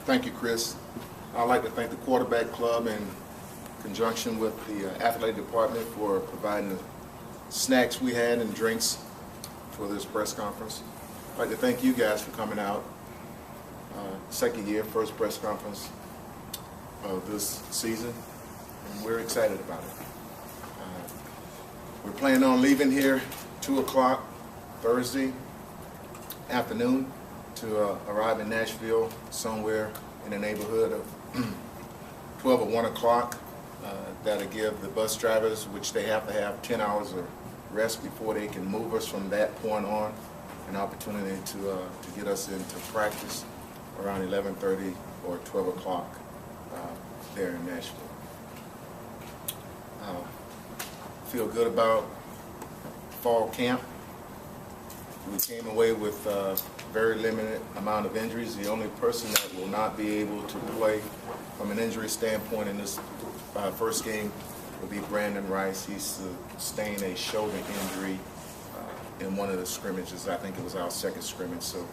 Thank you, Chris. I'd like to thank the quarterback club in conjunction with the athletic department for providing the snacks we had and drinks for this press conference. I'd like to thank you guys for coming out. Second year, first press conference of this season, and we're excited about it. We're planning on leaving here 2 o'clock Thursday afternoon to arrive in Nashville somewhere in the neighborhood of 12 or 1 o'clock. That'll give the bus drivers, which they have to have 10 hours of rest before they can move us from that point on, an opportunity to get us into practice around 11:30 or 12 o'clock there in Nashville. Feel good about fall camp. We came away with very limited amount of injuries. The only person that will not be able to play from an injury standpoint in this first game will be Brandon Rice. He sustained a shoulder injury in one of the scrimmages. I think it was our second scrimmage, so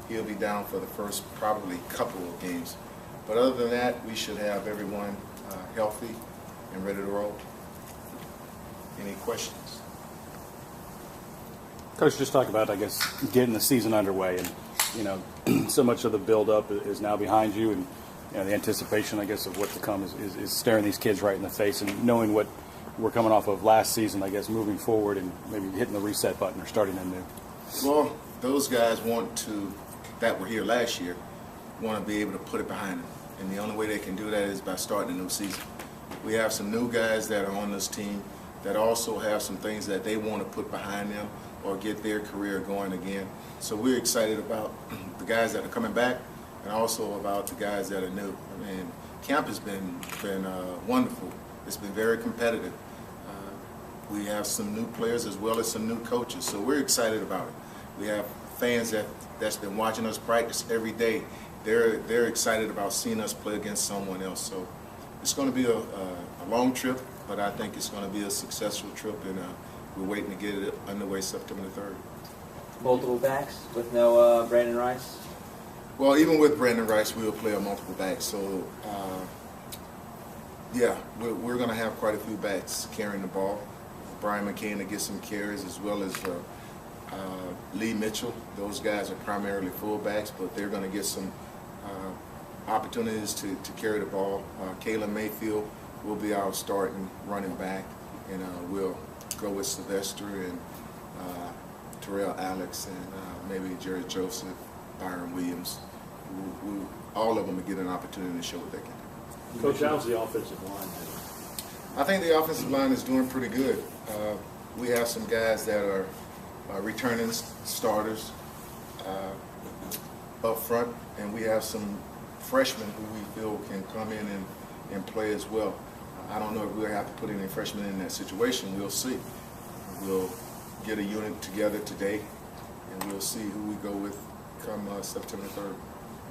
he'll be down for the first probably couple of games. But other than that, we should have everyone healthy and ready to roll. Any questions? Coach, just talk about, I guess, getting the season underway, and so much of the build-up is now behind you, and the anticipation, I guess, of what to come is staring these kids right in the face, and knowing what we're coming off of last season, I guess, moving forward and maybe hitting the reset button or starting anew. Well, those guys that were here last year, want to be able to put it behind them, and the only way they can do that is by starting a new season. We have some new guys that are on this team that also have some things that they want to put behind them or get their career going again. So we're excited about the guys that are coming back and also about the guys that are new. I mean, camp has been wonderful. It's been very competitive. We have some new players as well as some new coaches, so we're excited about it. We have fans that's been watching us practice every day. They're excited about seeing us play against someone else. So it's going to be a long trip, but I think it's going to be a successful trip, and we're waiting to get it underway September the 3rd. Multiple backs with no Brandon Rice? Well, even with Brandon Rice, we'll play a multiple back. So, yeah, we're going to have quite a few backs carrying the ball. Brian McCain to get some carries, as well as Lee Mitchell. Those guys are primarily fullbacks, but they're going to get some opportunities to carry the ball. Kalen Mayfield will be our starting running back, and we'll go with Sylvester and Terrell Alex and maybe Jerry Joseph, Byron Williams. All of them will get an opportunity to show what they can do. Coach, how's the offensive line doing? I think the offensive line is doing pretty good. We have some guys that are returning starters up front, and we have some freshmen who we feel can come in and play as well. I don't know if we'll have to put any freshmen in that situation. We'll see. We'll get a unit together today, and we'll see who we go with come September 3rd.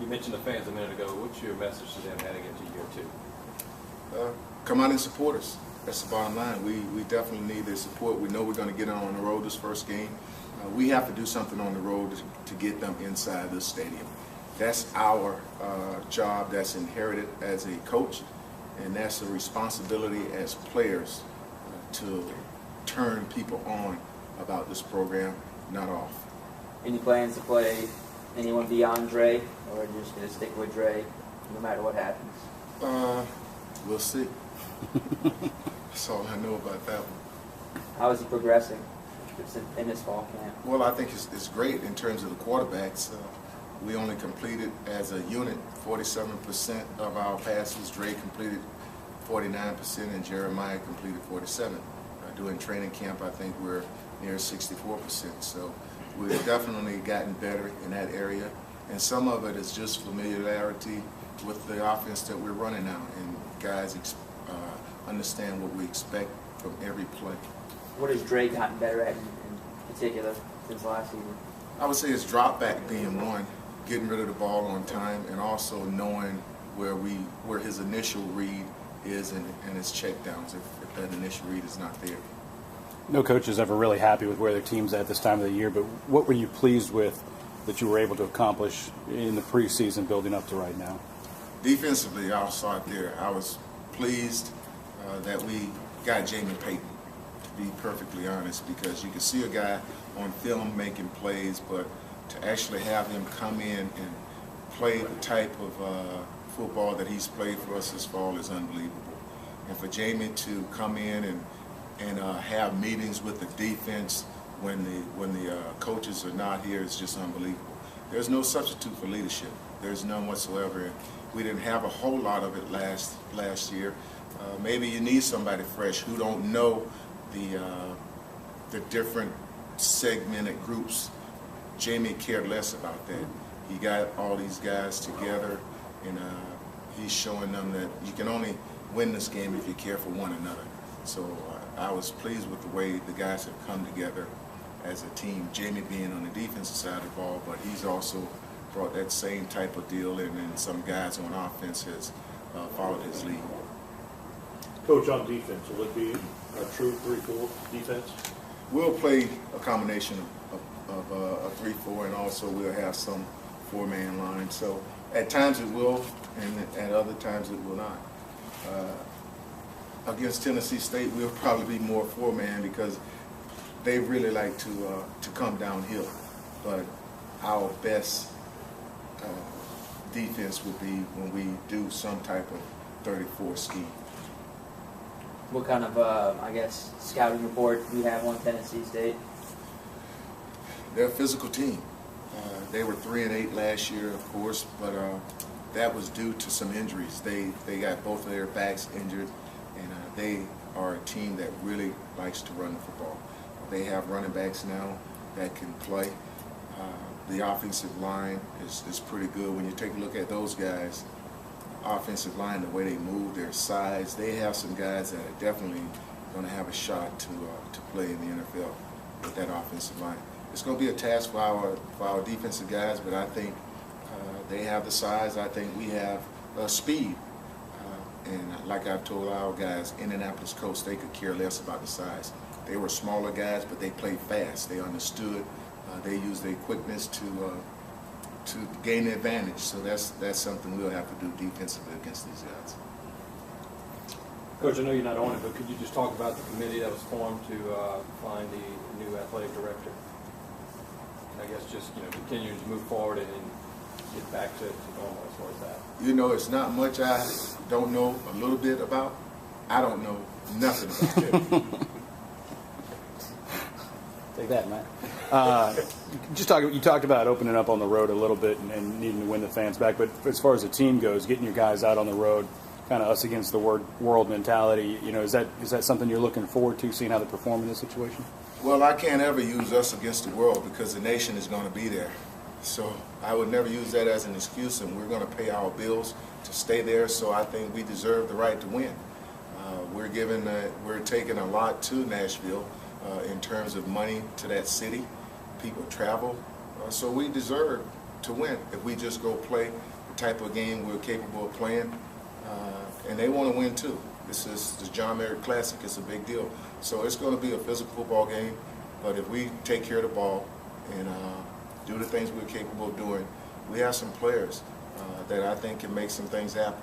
You mentioned the fans a minute ago. What's your message to them heading into year two? Come out and support us. That's the bottom line. We definitely need their support. We know we're going to get on the road this first game. We have to do something on the road to get them inside this stadium. That's our job that's inherited as a coach, and that's a responsibility as players to turn people on about this program, not off. Any plans to play anyone beyond Dre, or are you just going to stick with Dre no matter what happens? We'll see. That's all I know about that one. How is he progressing in this fall camp? Well, I think it's great in terms of the quarterbacks. We only completed as a unit 47% of our passes. Dre completed 49%, and Jeremiah completed 47%. During training camp, I think we're near 64%. So we've definitely gotten better in that area. And some of it is just familiarity with the offense that we're running now, and guys understand what we expect from every play. What has Dre gotten better at in particular since last season? I would say it's drop back being one, getting rid of the ball on time, and also knowing where his initial read is and his checkdowns if that initial read is not there. No coach is ever really happy with where their team's at this time of the year, but what were you pleased with that you were able to accomplish in the preseason building up to right now? Defensively, I'll start there. I was pleased that we got Jamie Payton, to be perfectly honest, because you can see a guy on film making plays, but to actually have him come in and play the type of football that he's played for us this fall is unbelievable. And for Jamie to come in and have meetings with the defense when the coaches are not here is just unbelievable. There's no substitute for leadership. There's none whatsoever. We didn't have a whole lot of it last year. Maybe you need somebody fresh who don't know the different segmented groups. Jamie cared less about that. He got all these guys together, and he's showing them that you can only win this game if you care for one another. So I was pleased with the way the guys have come together as a team. Jamie being on the defensive side of the ball, but he's also brought that same type of deal, and then some guys on offense has followed his lead. Coach, on defense, will it be a true 3-4 defense? We'll play a combination of a 3-4, and also we'll have some 4-man line. So at times it will, and at other times it will not. Against Tennessee State, we'll probably be more 4-man because they really like to come downhill. But our best defense would be when we do some type of 34 scheme. What kind of, I guess, scouting report do you have on Tennessee State? They're a physical team. They were 3-8 last year, of course, but that was due to some injuries. They got both of their backs injured, and they are a team that really likes to run the football. They have running backs now that can play. The offensive line is pretty good. When you take a look at those guys, offensive line, the way they move, their size, they have some guys that are definitely going to have a shot to play in the NFL with that offensive line. It's going to be a task for our defensive guys, but I think they have the size. I think we have speed. And like I've told our guys, Indianapolis coach, they could care less about the size. They were smaller guys, but they played fast. They understood. They used their quickness to gain the advantage. So that's something we'll have to do defensively against these guys. Coach, I know you're not on it, but could you just talk about the committee that was formed to find the new athletic director? I guess just continuing to move forward and get back to normal as far as that. You know, it's not much I don't know a little bit about. I don't know nothing about it. Take that, Matt. You talked about opening up on the road a little bit and needing to win the fans back. But as far as the team goes, getting your guys out on the road, kind of us against the world mentality. Is that something you're looking forward to, seeing how they perform in this situation? Well, I can't ever use us against the world because the nation is going to be there. So I would never use that as an excuse, and we're going to pay our bills to stay there. So I think we deserve the right to win. We're taking a lot to Nashville in terms of money to that city. People travel, so we deserve to win if we just go play the type of game we're capable of playing. And they want to win too. This is the John Merritt Classic. It's a big deal. So it's going to be a physical football game. But if we take care of the ball and do the things we're capable of doing, we have some players that I think can make some things happen.